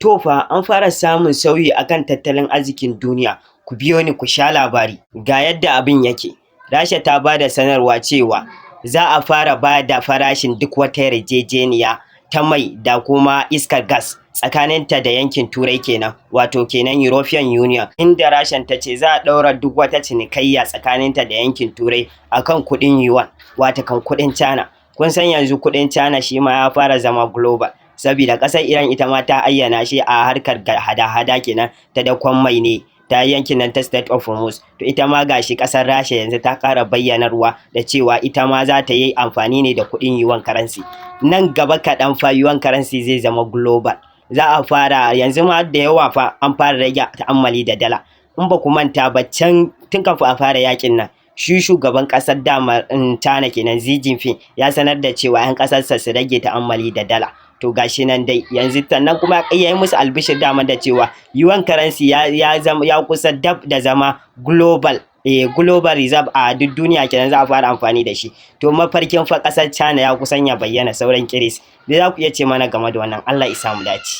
To fa an fara samun sauyi akan tattalin arzikin duniya. Ku biyo ni ku sha labari. Ga yadda abin yake. Rasha ta ba da sanarwa cewa za a fara ba da farashin duk wata yarjejeniya ta mai da kuma iskar gas tsakaninta da yankin Turai kenan, wato kenan European Union, inda Rashan ta ce za a ɗaura duk wata cinikayya tsakaninta da yankin Turai akan kuɗin yuan, wato kan kuɗin China. Kun san yanzu kuɗin China shi ma ya fara zama global. Saboda ƙasar Iran ita ma ta ayyana shi a harkar hada-hada kenan ta dakon mai ne ta yankin nan ta State of Hormuz. To ita ma gashi ƙasar Rasha yanzu ta ƙara bayyanarwa da cewa ita ma za ta yi amfani ne da kuɗin yuan currency. Nan gaba kaɗan fa yuan currency zai zama global. Za a fara yanzu ma da yawa fa an fara rage ta'ammali da dala. In ba ku manta ba can tun kafin a fara yakin nan, shi shugaban ƙasar dama China kenan Xi Jinping ya sanar da cewa 'yan ƙasarsa su rage ta'ammali da dala. To gashi nan dai yanzu sannan kuma ya yi musu albishir dama da cewa yuan currency ya kusa dab da zama global global reserve a duk duniya kenan za a fara amfani da shi. To mafarkin fa ƙasar China ya kusan ya bayyana sauran kiris. Me za ku iya ce mana game da wannan? Allah ya samu dace.